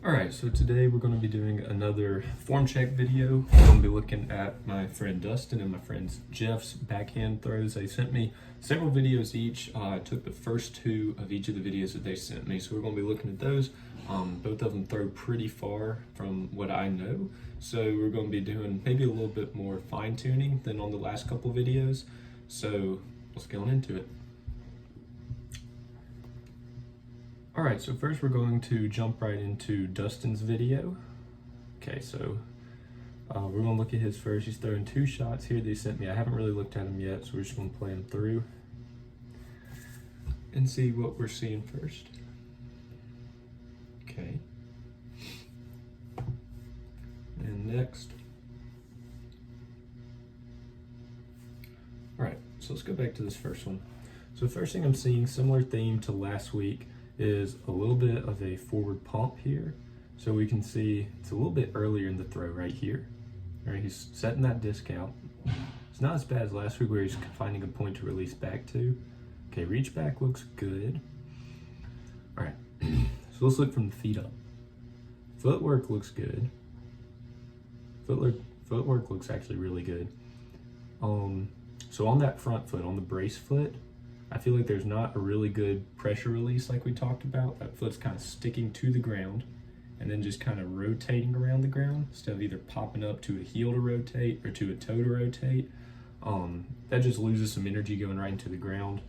Alright, so today we're going to be doing another form check video. We're going to be looking at my friend Dustin and my friend Jeff's backhand throws. They sent me several videos each. I took the first two of each of the videos that they sent me, so we're going to be looking at those. Both of them throw pretty far from what I know, so we're going to be doing maybe a little bit more fine-tuning than on the last couple videos. So let's get on into it. Alright, so first we're going to jump right into Dustin's video. Okay, so we're going to look at his first. He's throwing two shots here they sent me. I haven't really looked at them yet, so we're just going to play them through and see what we're seeing first. Okay. And next. Alright, so let's go back to this first one. So the first thing I'm seeing, similar theme to last week, is a little bit of a forward pump here. So we can see it's a little bit earlier in the throw right here. All right, he's setting that disc out. It's not as bad as last week where he's finding a point to release back to. Okay, reach back looks good. All right, so let's look from the feet up. Footwork looks good. Footwork looks actually really good. So on that front foot, on the brace foot, I feel like there's not a really good pressure release like we talked about. That foot's kind of sticking to the ground and then just kind of rotating around the ground instead of either popping up to a heel to rotate or to a toe to rotate. That just loses some energy going right into the ground.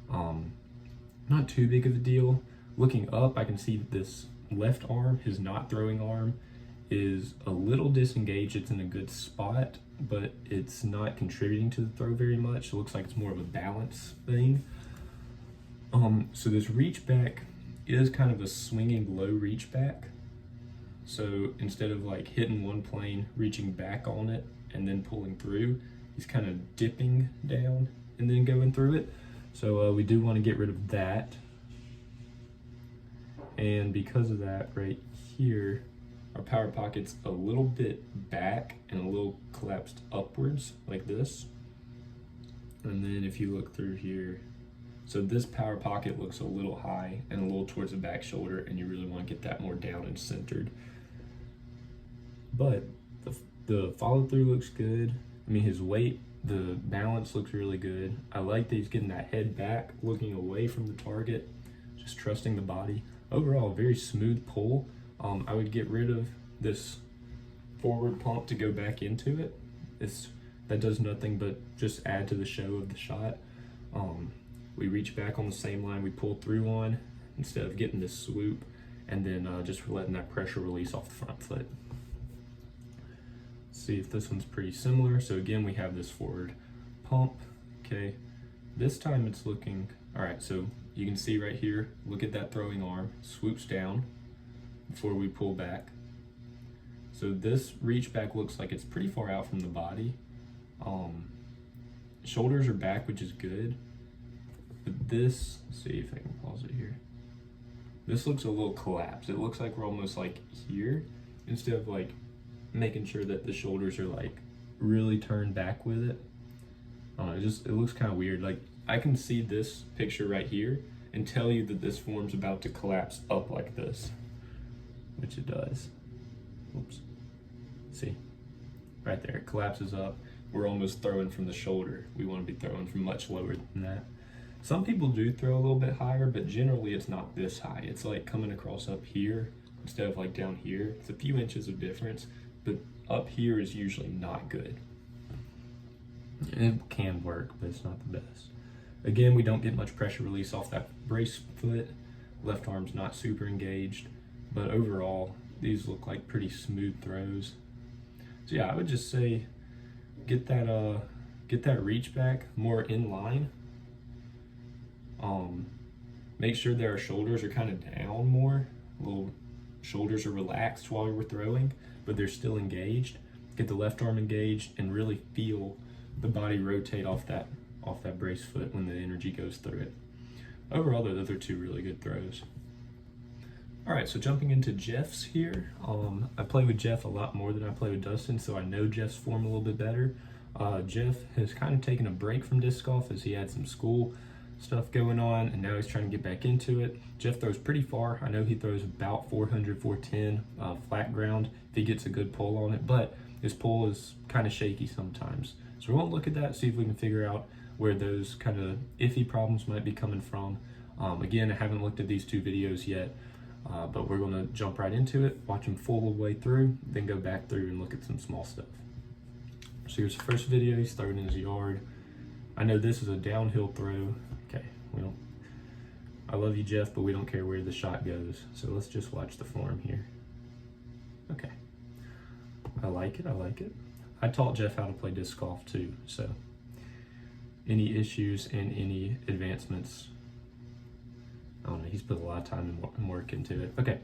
Not too big of a deal. Looking up, I can see that this left arm, his not throwing arm, is a little disengaged. It's in a good spot, but it's not contributing to the throw very much. It looks like it's more of a balance thing. So this reach back is kind of a swinging low reach back. So instead of like hitting one plane, reaching back on it, and then pulling through, he's kind of dipping down and then going through it. So we do want to get rid of that. And because of that right here, our power pocket's a little bit back and a little collapsed upwards like this. And then if you look through here, so this power pocket looks a little high and a little towards the back shoulder, and you really want to get that more down and centered. But the follow through looks good. I mean, his weight, the balance looks really good. I like that he's getting that head back, looking away from the target, just trusting the body. Overall, a very smooth pull. I would get rid of this forward pump to go back into it. That does nothing but just add to the show of the shot. We reach back on the same line we pulled through on instead of getting this swoop and then just letting that pressure release off the front foot. Let's see if this one's pretty similar. So again, we have this forward pump. Okay, this time it's looking, all right, so you can see right here, look at that throwing arm, swoops down before we pull back. So this reach back looks like it's pretty far out from the body. Shoulders are back, which is good. But this, let's see if I can pause it here. This looks a little collapsed. It looks like we're almost like here instead of like making sure that the shoulders are like really turned back with it. It looks kind of weird. Like I can see this picture right here and tell you that this form's about to collapse up like this, which it does. Oops. See, right there, it collapses up. We're almost throwing from the shoulder. We want to be throwing from much lower than that. Some people do throw a little bit higher, but generally it's not this high. It's like coming across up here instead of like down here. It's a few inches of difference, but up here is usually not good. It can work, but it's not the best. Again, we don't get much pressure release off that brace foot. Left arm's not super engaged, but overall, these look like pretty smooth throws. So yeah, I would just say get that reach back more in line. Make sure that our shoulders are kind of down more. Little shoulders are relaxed while we're throwing, but they're still engaged. Get the left arm engaged and really feel the body rotate off that brace foot when the energy goes through it. Overall, those are two really good throws. All right, so jumping into Jeff's here. I play with Jeff a lot more than I play with Dustin, so I know Jeff's form a little bit better. Jeff has kind of taken a break from disc golf as he had some school stuff going on, and now he's trying to get back into it. Jeff throws pretty far. I know he throws about 400, 410 flat ground if he gets a good pull on it, but his pull is kind of shaky sometimes. So we're gonna look at that, see if we can figure out where those kind of iffy problems might be coming from. Again, I haven't looked at these two videos yet, but we're gonna jump right into it, watch them full the way through, then go back through and look at some small stuff. So here's the first video. He's throwing in his yard. I know this is a downhill throw. Okay, I love you, Jeff, but we don't care where the shot goes. So let's just watch the form here. Okay, I like it, I like it. I taught Jeff how to play disc golf too, so any issues and any advancements, I don't know, he's put a lot of time and work into it. Okay,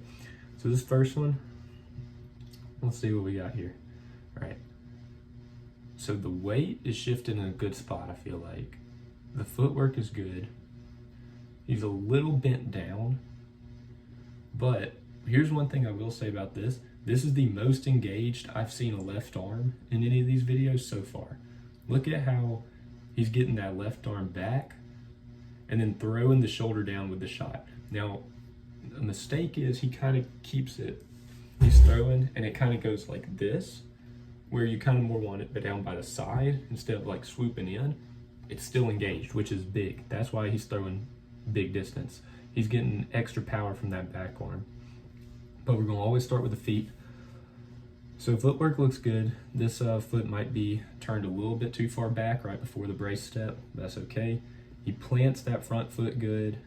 so this first one, let's see what we got here. All right, so the weight is shifting in a good spot, I feel like. The footwork is good. He's a little bent down, but here's one thing I will say about this. This is the most engaged I've seen a left arm in any of these videos so far. Look at how he's getting that left arm back and then throwing the shoulder down with the shot. Now, the mistake is he kind of keeps it, he's throwing and it kind of goes like this, where you kind of more want it down by the side instead of like swooping in. It's still engaged, which is big. That's why he's throwing big distance. He's getting extra power from that back arm. But we're gonna always start with the feet. So footwork looks good. This foot might be turned a little bit too far back right before the brace step. That's okay. He plants that front foot good.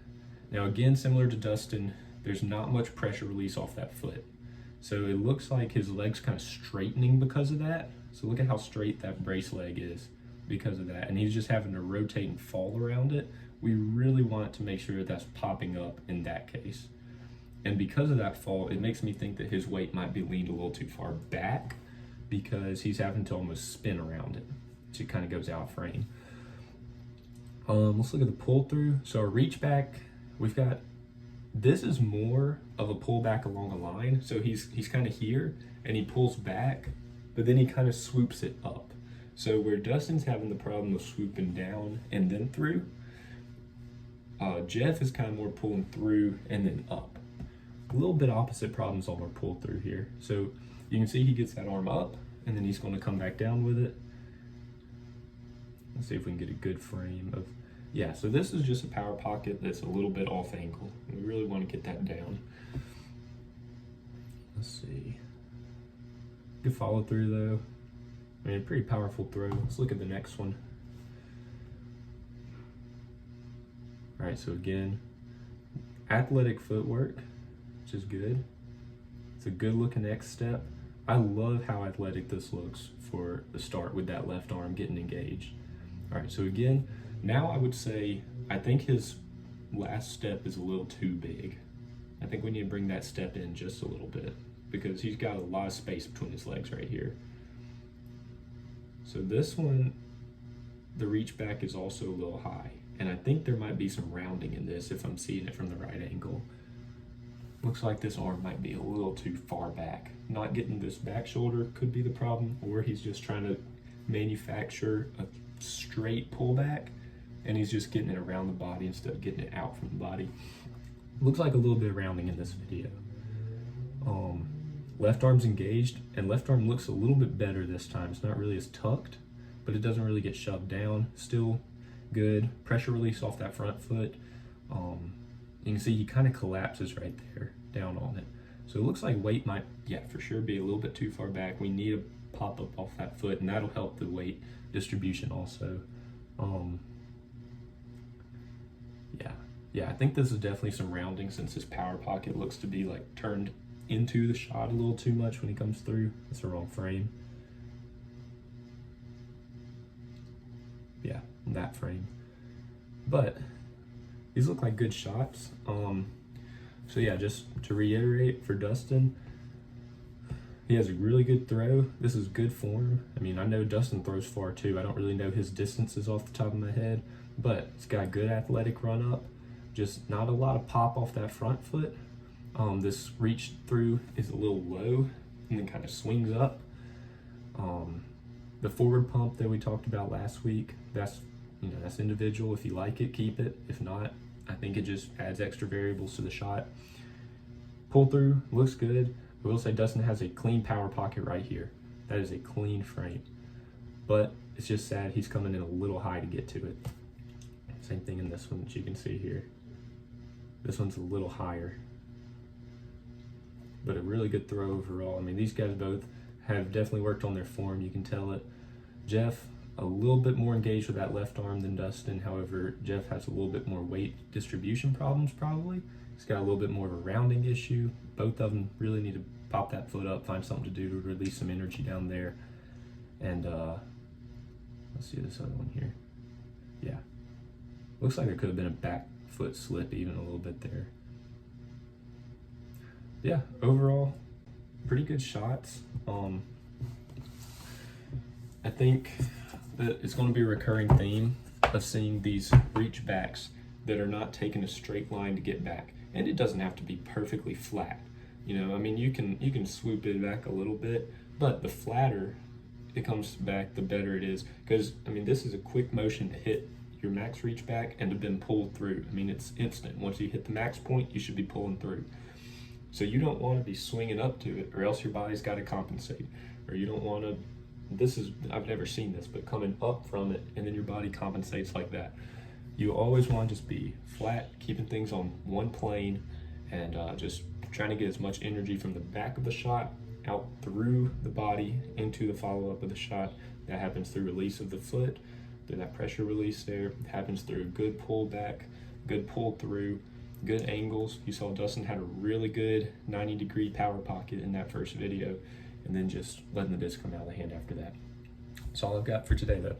Now again, similar to Dustin, there's not much pressure release off that foot. So it looks like his leg's kind of straightening because of that. So look at how straight that brace leg is because of that. And he's just having to rotate and fall around it. We really want to make sure that's popping up in that case. And because of that fall, it makes me think that his weight might be leaned a little too far back because he's having to almost spin around it. So it kind of goes out frame. Let's look at the pull through. So our reach back, we've got, this is more of a pull back along a line. So he's kind of here and he pulls back, but then he kind of swoops it up. So where Dustin's having the problem of swooping down and then through, Jeff is kind of more pulling through and then up. A little bit opposite problems on our pull through here. So you can see he gets that arm up and then he's going to come back down with it. Let's see if we can get a good frame of, yeah, so this is just a power pocket that's a little bit off angle. We really want to get that down. Let's see. Good follow through though. I mean, a pretty powerful throw. Let's look at the next one. All right, so again, athletic footwork, which is good. It's a good looking next step. I love how athletic this looks for the start with that left arm getting engaged. All right, so again, now I would say, I think his last step is a little too big. I think we need to bring that step in just a little bit because he's got a lot of space between his legs right here. So this one, the reach back is also a little high. And I think there might be some rounding in this if I'm seeing it from the right angle. Looks like this arm might be a little too far back. Not getting this back shoulder could be the problem, or he's just trying to manufacture a straight pullback and he's just getting it around the body instead of getting it out from the body. Looks like a little bit of rounding in this video. Left arm's engaged and left arm looks a little bit better this time. It's not really as tucked, but it doesn't really get shoved down. Still good. Pressure release off that front foot. You can see he kind of collapses right there down on it. So it looks like weight might, yeah, for sure be a little bit too far back. We need a pop up off that foot and that'll help the weight distribution also. Yeah, I think this is definitely some rounding since his power pocket looks to be like turned into the shot a little too much when he comes through. That's the wrong frame. Yeah, that frame. But these look like good shots. So yeah, just to reiterate for Dustin, he has a really good throw. This is good form. I mean, I know Dustin throws far too. I don't really know his distances off the top of my head, but he's got good athletic run up. Just not a lot of pop off that front foot. This reach through is a little low and then kind of swings up. The forward pump that we talked about last week, that's You know, that's individual. If you like it, keep it. If not, I think it just adds extra variables to the shot. Pull through, looks good. I will say Dustin has a clean power pocket right here. That is a clean frame. But it's just sad he's coming in a little high to get to it. Same thing in this one that you can see here. This one's a little higher. But a really good throw overall. I mean, these guys both have definitely worked on their form. You can tell it. Jeff, a little bit more engaged with that left arm than Dustin. However, Jeff has a little bit more weight distribution problems probably. He's got a little bit more of a rounding issue. Both of them really need to pop that foot up, find something to do to release some energy down there. And let's see this other one here. Yeah. Looks like there could have been a back foot slip even a little bit there. Yeah, overall, pretty good shots. I think that it's going to be a recurring theme of seeing these reach backs that are not taking a straight line to get back. And it doesn't have to be perfectly flat. You know, I mean, you can swoop it back a little bit, but the flatter it comes back, the better it is. Because, I mean, this is a quick motion to hit your max reach back and to been pulled through. I mean, it's instant. Once you hit the max point, you should be pulling through. So you don't want to be swinging up to it, or else your body's got to compensate. Or you don't want to, I've never seen this, but coming up from it and then your body compensates like that. You always want to just be flat, keeping things on one plane, and just trying to get as much energy from the back of the shot out through the body into the follow-up of the shot. That happens through release of the foot, through that pressure release there. It happens through a good pull back, good pull through, good angles. You saw Dustin had a really good 90-degree power pocket in that first video, and then just letting the disc come out of the hand after that. That's all I've got for today, though.